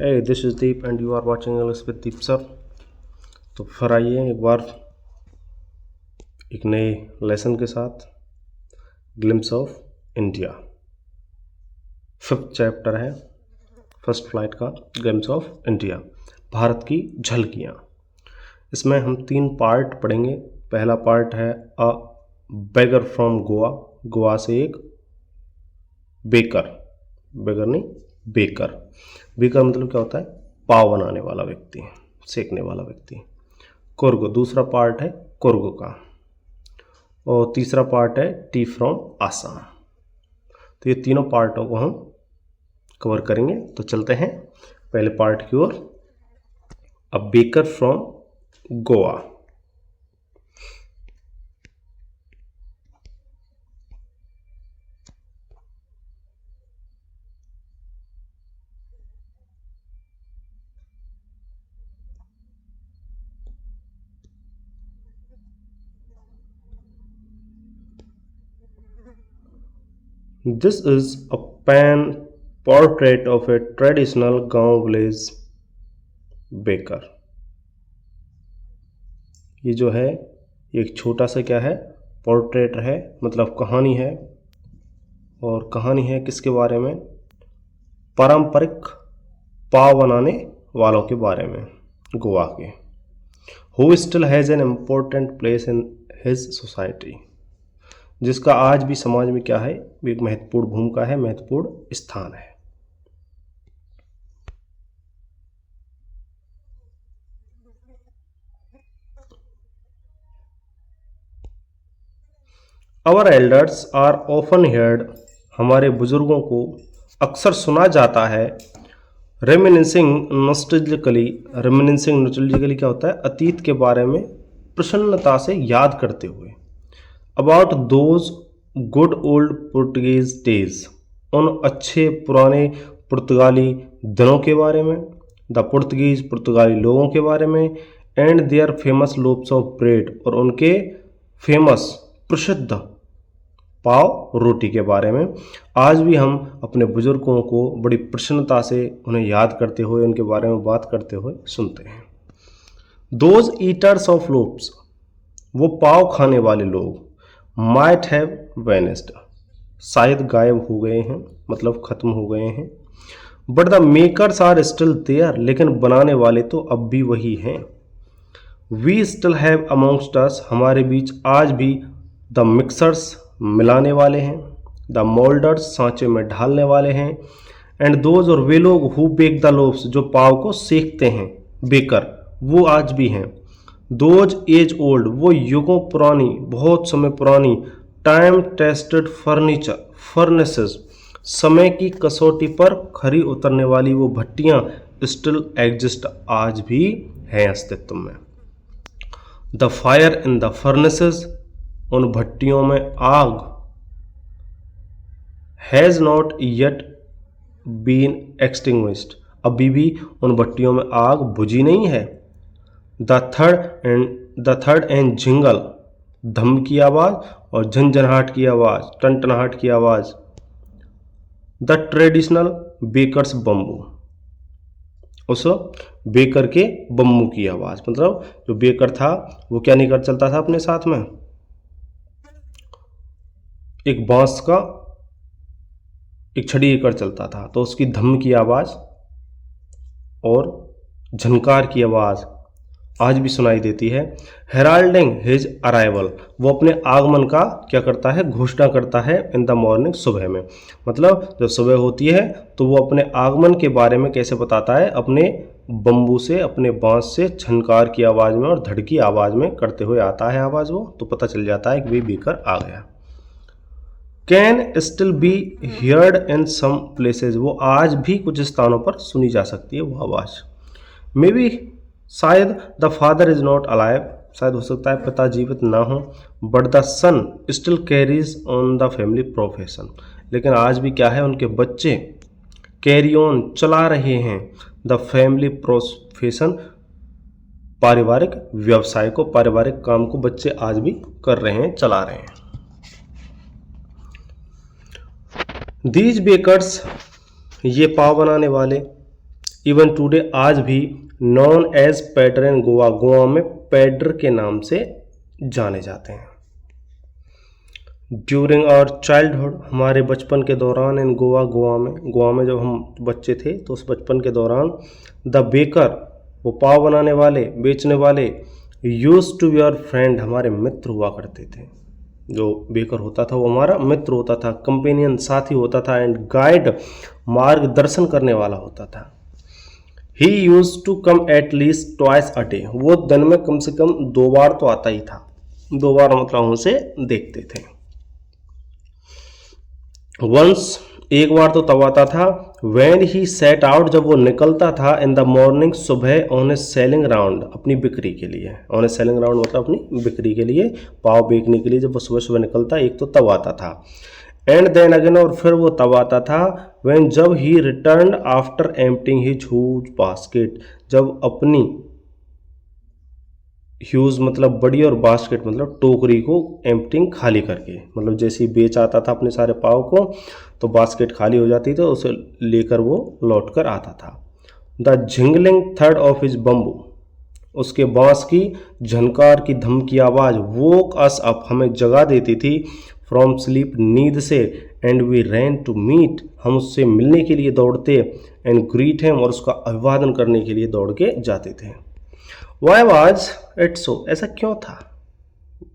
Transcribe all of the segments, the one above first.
Hey, this is Deep and you are watching English with Deep sir। तो फिर आइए एक बार एक नए लेसन के साथ glimpse of India. 5th chapter है फर्स्ट फ्लाइट का, ग्लिम्स ऑफ इंडिया, भारत की झलकियाँ। इसमें हम 3 पार्ट पढ़ेंगे। पहला पार्ट है अ बेगर फ्रॉम गोवा, गोवा से एक बेकर, बेगर नहीं बेकर, बेकर मतलब क्या होता है? पाव बनाने वाला व्यक्ति, सेकने वाला व्यक्ति। कोर्गो दूसरा पार्ट है कोर्गो का, और तीसरा पार्ट है टी फ्रॉम आसाम। तो ये तीनों पार्टों को हम कवर करेंगे। तो चलते हैं पहले पार्ट की ओर, a baker from Goa. This is a pen portrait of a traditional गांव village baker। ये जो है एक छोटा सा क्या है, पोर्ट्रेट है, मतलब कहानी है। और कहानी है किसके बारे में? पारंपरिक पाव बनाने वालों के बारे में, गोवा के। Who still has an important place in his society, जिसका आज भी समाज में क्या है, एक महत्वपूर्ण भूमिका है, महत्वपूर्ण स्थान है। Our elders are often heard, हमारे बुजुर्गों को अक्सर सुना जाता है। Reminiscing nostalgically, reminiscing nostalgically क्या होता है? अतीत के बारे में प्रसन्नता से याद करते हुए। About those good old Portuguese days, उन अच्छे पुराने पुर्तगाली दिनों के बारे में। द पुर्तगीज, पुर्तगाली लोगों के बारे में। And their famous loaves of bread, और उनके फेमस प्रसिद्ध पाव रोटी के बारे में। आज भी हम अपने बुजुर्गों को बड़ी प्रसन्नता से उन्हें याद करते हुए, उनके बारे में बात करते हुए सुनते हैं। दोज ईटर्स ऑफ लोव्स, वो पाव खाने वाले लोग, माइट हैव वेनिस्ड, शायद गायब हो गए हैं, मतलब खत्म हो गए हैं। But the makers are still there, लेकिन बनाने वाले तो अब भी वही हैं। We still have amongst us, हमारे बीच आज भी द मिक्सर्स, मिलाने वाले हैं। द मोल्डर्स, सांचे में ढालने वाले हैं। एंड दोज, और वे लोग, हु बेक द लोव्स, जो पाव को सेकते हैं, बेकर, वो आज भी हैं। दोज एज ओल्ड, वो युगों पुरानी, बहुत समय पुरानी, टाइम टेस्टेड फर्नीचर फर्नेसेस, समय की कसौटी पर खरी उतरने वाली वो भट्टियां, स्टिल एग्जिस्ट, आज भी हैं अस्तित्व में। The fire in the furnaces, उन भट्टियों में आग, has not yet been extinguished, अभी भी उन भट्टियों में आग बुझी नहीं है। द थर्ड एंड जिंगल, धम की आवाज़ और झंझनाहट की आवाज़, टनटनाहट की आवाज़। द ट्रेडिशनल बेकर्स बम्बू, उस बेकर के बम्बू की आवाज़, मतलब जो बेकर था वो क्या नहीं कर चलता था अपने साथ में, एक बांस का एक छड़ी लेकर चलता था, तो उसकी धम की आवाज़ और झनकार की आवाज़ आज भी सुनाई देती है। हेराल्डिंग हिज अराइवल, वो अपने आगमन का क्या करता है, घोषणा करता है। इन द मॉर्निंग, सुबह में, मतलब जब सुबह होती है तो वो अपने आगमन के बारे में कैसे बताता है, अपने बम्बू से, अपने बांस से झनकार की आवाज़ में और धड़ की आवाज़ में करते हुए आता है आवाज़, वो तो पता चल जाता है कि वे बेकर आ गया। Can still be heard in some places, वो आज भी कुछ स्थानों पर सुनी जा सकती है वो आवाज़। मे बी, शायद the father is not alive, शायद हो सकता है पिता जीवित ना हो। But the son still carries on the family profession, लेकिन आज भी क्या है, उनके बच्चे कैरी ऑन, चला रहे हैं, द फैमिली प्रोफेशन, पारिवारिक व्यवसाय को, पारिवारिक काम को बच्चे आज भी कर रहे हैं, चला रहे हैं। दीज बेकर्स, ये पाव बनाने वाले, इवन टुडे आज भी नॉन एज पैटर इन गोवा, गोवा में पैडर के नाम से जाने जाते हैं। ड्यूरिंग आवर चाइल्डहुड, हमारे बचपन के दौरान इन गोवा, गोवा में जब हम बच्चे थे तो उस बचपन के दौरान द बेकर, वो पाव बनाने वाले, बेचने वाले, use to be our friend, हमारे मित्र हुआ करते थे। जो बेकर होता था वो हमारा मित्र होता था, कंपेनियन, साथी होता था, एंड गाइड, मार्गदर्शन करने वाला होता था। He use to come at least twice a day, वो दिन में कम से कम 2 बार तो आता ही था। 2 बार मतलब हम उसे देखते थे। वंस, एक बार तो तब आता था, व्हेन ही सेट आउट, जब वो निकलता था, इन द मॉर्निंग, सुबह, ऑन ए सेलिंग राउंड, अपनी बिक्री के लिए। ऑन ए सेलिंग राउंड मतलब अपनी बिक्री के लिए, पाव बेचने के लिए जब वो सुबह सुबह निकलता, एक तो तब आता था। एंड देन अगेन, और फिर वो तब आता था, व्हेन, जब he return after emptying his huge basket, जब अपनी ह्यूज मतलब बड़ी और बास्केट मतलब टोकरी को एम्प्टिंग, खाली करके, मतलब जैसे ही बेच आता था अपने सारे पाव को तो बास्केट खाली हो जाती थी, उसे लेकर वो लौट कर आता था। द झिंगलिंग थर्ड ऑफ हिज बम्बू, उसके बांस की झनकार की धमकी आवाज़, वोक अस अप, हमें जगा देती थी, फ्रॉम स्लीप, नींद से, and we ran to meet, हम उससे मिलने के लिए दौड़ते, एंड ग्रीट हिम, और उसका अभिवादन करने के लिए दौड़ के जाते थे। वाई वॉज इट सो, ऐसा क्यों था?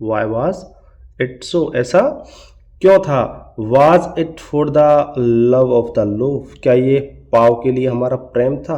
वाई वॉज इट सो, ऐसा क्यों था? Was it for the love of the loaf, क्या ये पाव के लिए हमारा प्रेम था?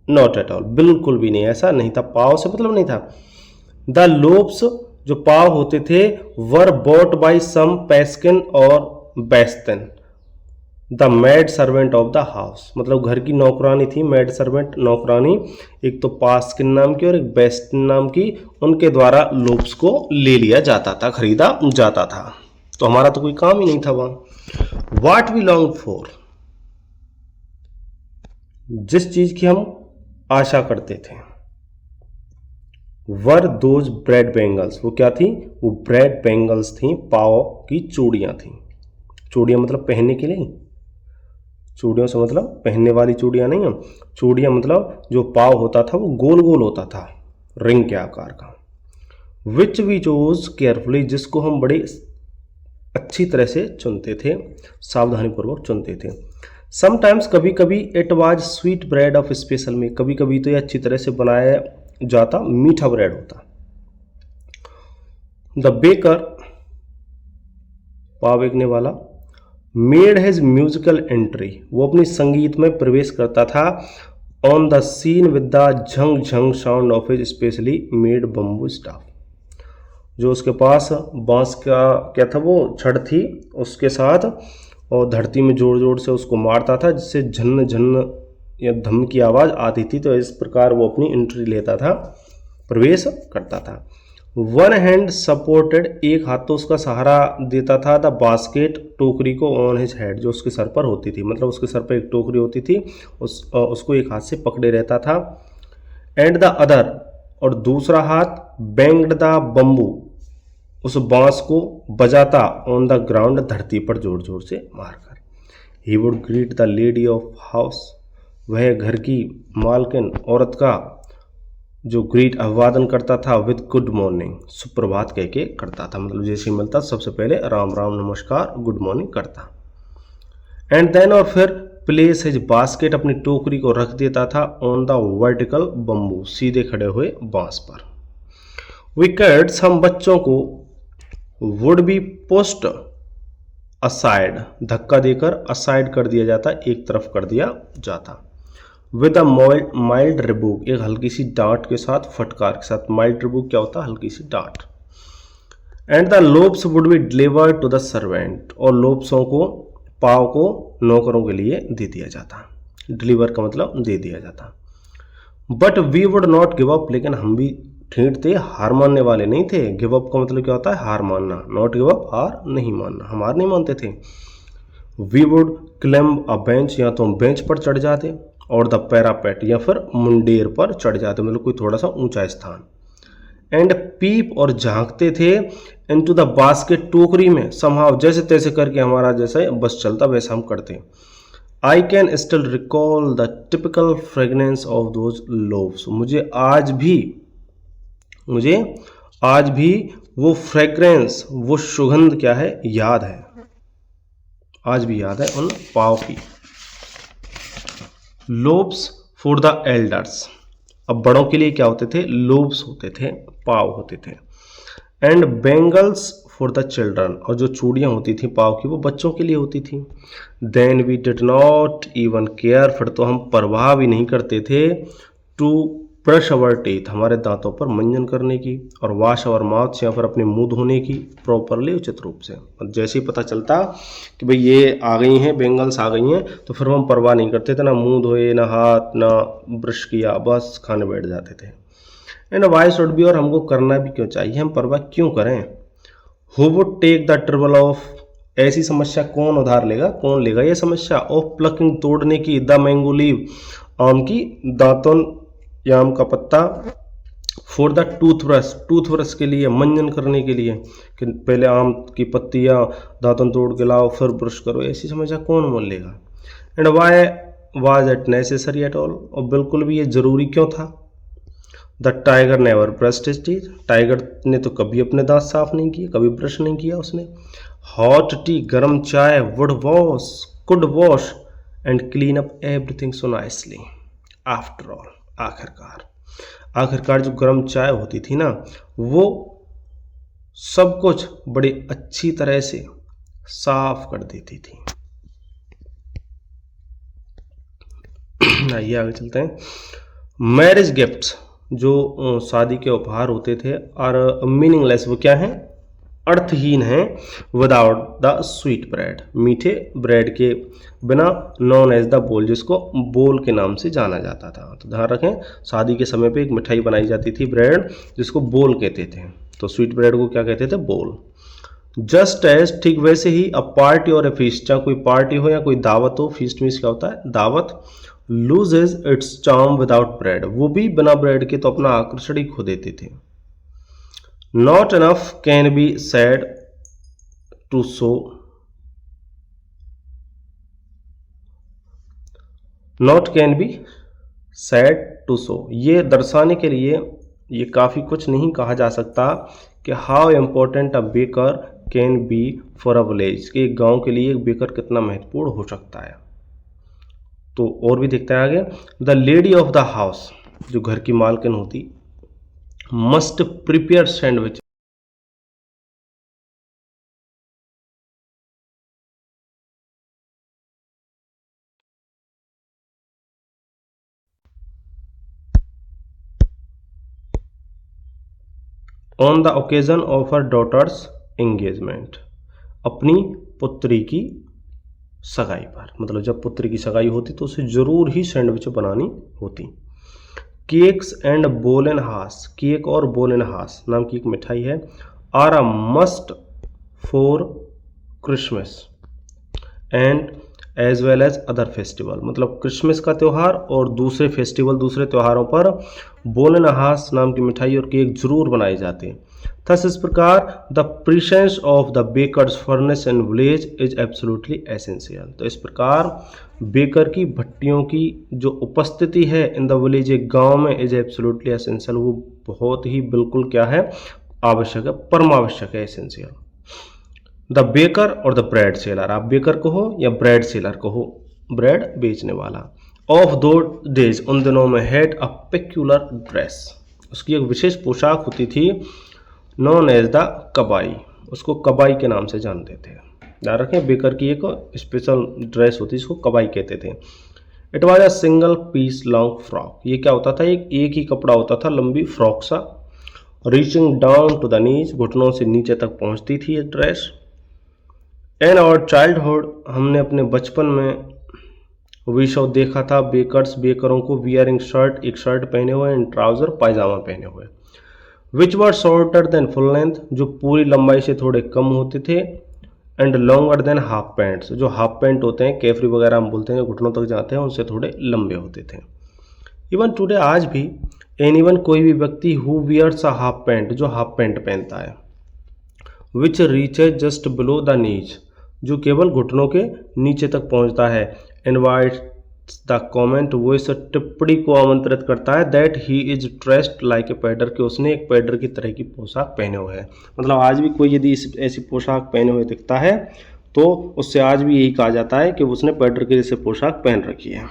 नॉट एट ऑल, बिल्कुल भी नहीं, ऐसा नहीं था, पाव से मतलब नहीं था। द लोफ्स, जो पाव होते थे, वर बॉट बाई सम पैस्किन और बेस्टन, the maid servant of the house, मतलब घर की नौकरानी थी, मेड सर्वेंट नौकरानी, एक तो पास्किन नाम की और एक बेस्टन नाम की, उनके द्वारा लोफ्स को ले लिया जाता था, खरीदा जाता था। तो हमारा तो कोई काम ही नहीं था वहां। वाट वी लॉन्ग फॉर, जिस चीज की हम आशा करते थे, वर दोज ब्रेड बैंगल्स, वो क्या थी? वो ब्रेड बैंगल्स थी, पाव की चूड़ियां थी। चूड़ियां मतलब पहनने के लिए, चूड़ियों से मतलब पहनने वाली चूड़ियां नहीं है, चूड़ियां मतलब जो पाव होता था वो गोल गोल होता था, रिंग के आकार का। विच वी चोज केयरफुली, जिसको हम बड़े अच्छी तरह से चुनते थे, सावधानीपूर्वक चुनते थे। समटाइम्स, कभी कभी, it was sweet bread of special में, कभी कभी तो ये अच्छी तरह से बनाया जाता मीठा ब्रेड होता। द बेकर, पाव बेचने वाला, मेड हिज म्यूजिकल एंट्री, वो अपनी संगीत में प्रवेश करता था, on the scene with the झंग झंग sound of his specially made bamboo staff, जो उसके पास बांस का क्या था, वो छड़ थी, उसके साथ, और धरती में जोर जोर से उसको मारता था, जिससे झन्न झन्न या धम की आवाज़ आती थी। तो इस प्रकार वो अपनी एंट्री लेता था, प्रवेश करता था। वन हैंड सपोर्टेड, एक हाथ तो उसका सहारा देता था, द बास्केट, टोकरी को, ऑन हिज हेड, जो उसके सर पर होती थी, मतलब उसके सर पर एक टोकरी होती थी, उसको एक हाथ से पकड़े रहता था। एंड द अदर, और दूसरा हाथ, बैंग्ड द बम्बू, उस बांस को बजाता, ऑन द ग्राउंड, धरती पर जोर जोर से मारकर। He would greet the lady of house, वह घर की मालकिन औरत का जो ग्रीट, अभिवादन करता था, विद गुड मॉर्निंग, सुप्रभात कह के करता था, मतलब जैसे ही मिलता सबसे पहले राम राम नमस्कार गुड मॉर्निंग करता। एंड देन, और फिर, प्लेस हिज बास्केट, अपनी टोकरी को रख देता था, ऑन द वर्टिकल बम्बू, सीधे खड़े हुए बांस पर। विकेट्स, हम बच्चों को, वुड बी पोस्ट असाइड, धक्का देकर असाइड कर दिया जाता, एक तरफ कर दिया जाता। विद अ माइल्ड रिबूक, एक हल्की सी डांट के साथ, फटकार के साथ। माइल्ड रिबूक क्या होता है? हल्की सी डांट। And the loaves would be delivered to the servant, और लोब्सों को, पाव को नौकरों के लिए दे दिया जाता। डिलीवर का मतलब दे दिया जाता। But we would not give up, लेकिन हम भी ठीक थे, हार मानने वाले नहीं थे। गिव अप का मतलब क्या होता है? हार मानना। नॉट गिव अप, हार नहीं मानना, हम हार नहीं मानते थे। We would climb a bench, या तो हम बेंच पर चढ़ जाते, और द पैरापेट, या फिर मुंडेर पर चढ़ जाते, मतलब कोई थोड़ा सा ऊंचा स्थान। एंड पीप, और झांकते थे, इनटू द बास्केट, टोकरी में, समहाउ, जैसे तैसे करके, हमारा जैसे बस चलता वैसा हम करते। I can still recall the typical fragrance of those loaves. मुझे आज भी वो फ्रेग्रेंस, वो सुगंध क्या है, याद है, आज भी याद है उन पाव की। लोब्स फॉर द एल्डर्स, अब बड़ों के लिए क्या होते थे, लोब्स होते थे, पाव होते थे। And bangles for the children, और जो चूड़ियाँ होती थी पाव की वो बच्चों के लिए होती थी। Then we did not even care, फिर तो हम परवाह भी नहीं करते थे, टू ब्रश अवर टीथ, हमारे दांतों पर मंजन करने की, और वॉश अवर माउथ, या फिर अपने मुंह धोने की, प्रॉपरली उचित रूप से। और जैसे ही पता चलता कि भाई ये आ गई हैं, बेंगल्स आ गई हैं, तो फिर हम परवाह नहीं करते थे, ना मुंह धोए, ना हाथ, ना ब्रश किया, बस खाने बैठ जाते थे। एंड वाई शुड बी, और हमको करना भी क्यों चाहिए, हम परवाह क्यों करें। Who would take the trouble of, ऐसी समस्या कौन उधार लेगा, कौन लेगा ये समस्या, ऑफ प्लकिंग, तोड़ने की, द मैंगो लीव, आम की दातुन या आम का पत्ता, फॉर द टूथब्रश, टूथब्रश के लिए, मंजन करने के लिए, कि पहले आम की पत्तियाँ दातुन तोड़ के लाओ फिर ब्रश करो, ऐसी समस्या कौन मोल लेगा। And why was it necessary at all, और बिल्कुल भी ये जरूरी क्यों था। The tiger never brushed his teeth, tiger ने तो कभी अपने दांत साफ नहीं किए, कभी ब्रश नहीं किया उसने। हॉट टी, गर्म चाय, could wash and clean up everything so nicely. After all, आखिरकार जो गर्म चाय होती थी ना, वो सब कुछ बड़ी अच्छी तरह से साफ कर देती थी। आइए आगे चलते हैं। मैरिज गिफ्ट्स, जो शादी के उपहार होते थे, और मीनिंगलेस, वो क्या हैं, अर्थहीन हैं, विदाउट द स्वीट ब्रेड, मीठे ब्रेड के बिना, नॉन एज द बोल, जिसको बोल के नाम से जाना जाता था। तो ध्यान रखें, शादी के समय पे एक मिठाई बनाई जाती थी, ब्रेड, जिसको बोल कहते थे, तो स्वीट ब्रेड को क्या कहते थे, बोल। जस्ट एज, ठीक वैसे ही, अ पार्टी और ए फीस्ट, चाहे कोई पार्टी हो या कोई दावत हो, फीस्ट मीन्स क्या होता है, दावत, loses its charm without bread, वो भी बिना ब्रेड के तो अपना आकर्षण ही खो देते थे। Not enough can be said to show, not can be said to show, ये दर्शाने के लिए ये काफ़ी कुछ नहीं कहा जा सकता कि how important a baker can be for a village, कि एक गांव के लिए एक बेकर कितना महत्वपूर्ण हो सकता है। तो और भी देखते हैं आगे। The lady of the house, जो घर की मालकिन होती, must prepare sandwich, on the occasion of her daughter's engagement, अपनी पुत्री की सगाई पर, मतलब जब पुत्री की सगाई होती तो उसे जरूर ही सैंडविच बनानी होती। केक्स एंड बोलेनहास, केक और बोलेनहास नाम की एक मिठाई है, are a must for Christmas and as well as other festival, मतलब क्रिसमस का त्यौहार और दूसरे फेस्टिवल, दूसरे त्योहारों पर बोलेनहास नाम की मिठाई और केक जरूर बनाए जाते हैं। थस इस प्रकार the presence of the baker's furnace in village is absolutely essential, तो इस प्रकार बेकर की भट्टियों की जो उपस्थिति है इन द विलेज, एक गांव में, इज एब्सोल्युटली एसेंशियल, वो बहुत ही बिल्कुल क्या है, आवश्यक है, परम आवश्यक है, एसेंशियल। द बेकर और द ब्रेड सेलर, आप बेकर कहो या ब्रेड सेलर कहो, ब्रेड बेचने वाला, ऑफ दो डेज, उन दिनों में, हैड अ पेक्यूलर ड्रेस, उसकी एक विशेष पोशाक होती थी, नॉन एज द कबाई, उसको कबाई के नाम से जानते थे। ध्यान रखें, बेकर की एक स्पेशल ड्रेस होती है, इसको कबाई कहते थे। It was a single piece long frock, ये क्या होता था, एक ही कपड़ा होता था, लंबी फ्रॉक सा, reaching down to the knees, घुटनों से नीचे तक पहुंचती थी ये ड्रेस। इन आवर चाइल्डहुड, हमने अपने बचपन में वी शो देखा था, बेकर्स, बेकरों को, वियरिंग शर्ट, एक शर्ट पहने हुए, एंड ट्राउजर, पायजामा पहने हुए, विच वर शॉर्टर देन फुल लेंथ, जो पूरी लंबाई से थोड़े कम होते थे, and longer than half pants, जो हाफ पैंट होते हैं, कैफरी वगैरह हम बोलते हैं, घुटनों तक जाते हैं, उनसे थोड़े लंबे होते थे। इवन टुडे, आज भी, एनीवन, कोई भी व्यक्ति, who wears a half pant, जो हाफ पैंट पहनता है, which reaches just below the knees, जो केवल घुटनों के नीचे तक पहुंचता है, इनवाइट्स द कमेंट, वो इस टिप्पणी को आमंत्रित करता है that he is dressed like a pader, कि उसने एक पैडर की तरह की पोशाक पहने हुए है। मतलब आज भी कोई यदि ऐसी पोशाक पहने हुए दिखता है तो उससे आज भी यही कहा जाता है कि उसने पैडर की जैसे पोशाक पहन रखी है।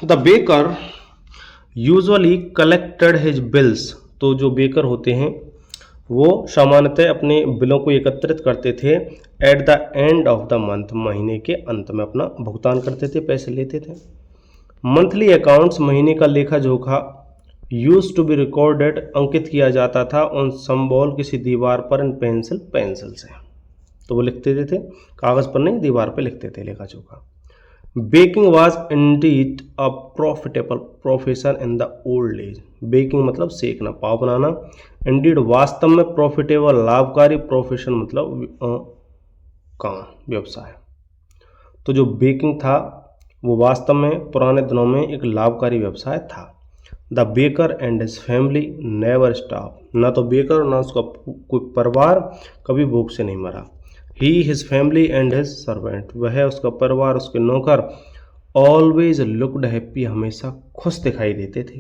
The baker usually collected his bills, तो जो बेकर होते हैं वो सामान्यतः अपने बिलों को एकत्रित करते थे at the end of the month, महीने के अंत में अपना भुगतान करते थे, पैसे लेते थे। मंथली अकाउंट्स, महीने का लेखा जोखा यूज टू बी रिकॉर्डेड, अंकित किया जाता था ऑन सम वॉल, किसी दीवार पर, इन पेंसिल से, तो वो लिखते थे कागज़ पर नहीं, दीवार पर लिखते थे लेखा जोखा। Baking was indeed a profitable profession in the old age, baking मतलब सेकना, पाव बनाना, इंडीड वास्तव में, प्रॉफिटेबल लाभकारी, प्रोफेशन मतलब काम, व्यवसाय। तो जो बेकिंग था वो वास्तव में पुराने दिनों में एक लाभकारी व्यवसाय था। The baker and his family never stop, ना तो बेकर ना उसका कोई परिवार कभी भूख से नहीं मरा। He his family and his servant, वह, उसका परिवार, उसके नौकर, ऑलवेज लुक्ड हैप्पी, हमेशा खुश दिखाई देते थे,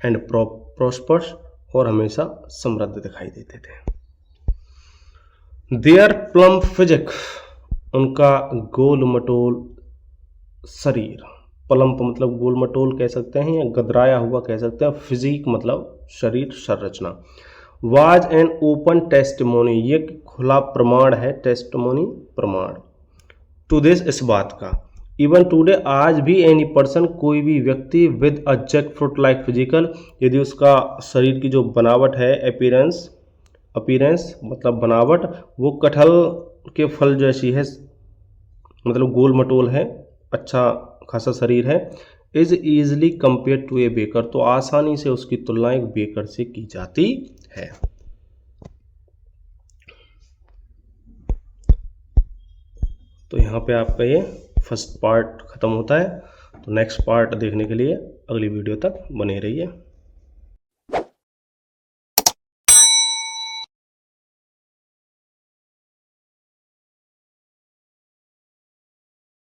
एंड प्रॉस्पर्स, और हमेशा समृद्ध दिखाई देते थे। देयर प्लम फिजिक, उनका गोल मटोल शरीर, प्लम्प मतलब गोल मटोल कह सकते हैं या गदराया हुआ कह सकते हैं, फिजिक मतलब शरीर, संरचना। वाज एन ओपन टेस्टिमोनी, ये खुला प्रमाण है, टेस्टिमोनी प्रमाण, टू दिस, इस बात का, इवन टुडे, आज भी, एनी पर्सन, कोई भी व्यक्ति, with a jackfruit like physical, यदि उसका शरीर की जो बनावट है, अपीरेंस मतलब बनावट, वो कटहल के फल जैसी है, मतलब गोल मटोल है, अच्छा खासा शरीर है, is easily compare to a baker, तो आसानी से उसकी तुलना एक बेकर से की जाती है। तो यहाँ पे आपका ये फर्स्ट पार्ट खत्म होता है। तो नेक्स्ट पार्ट देखने के लिए अगली वीडियो तक बने रहिए।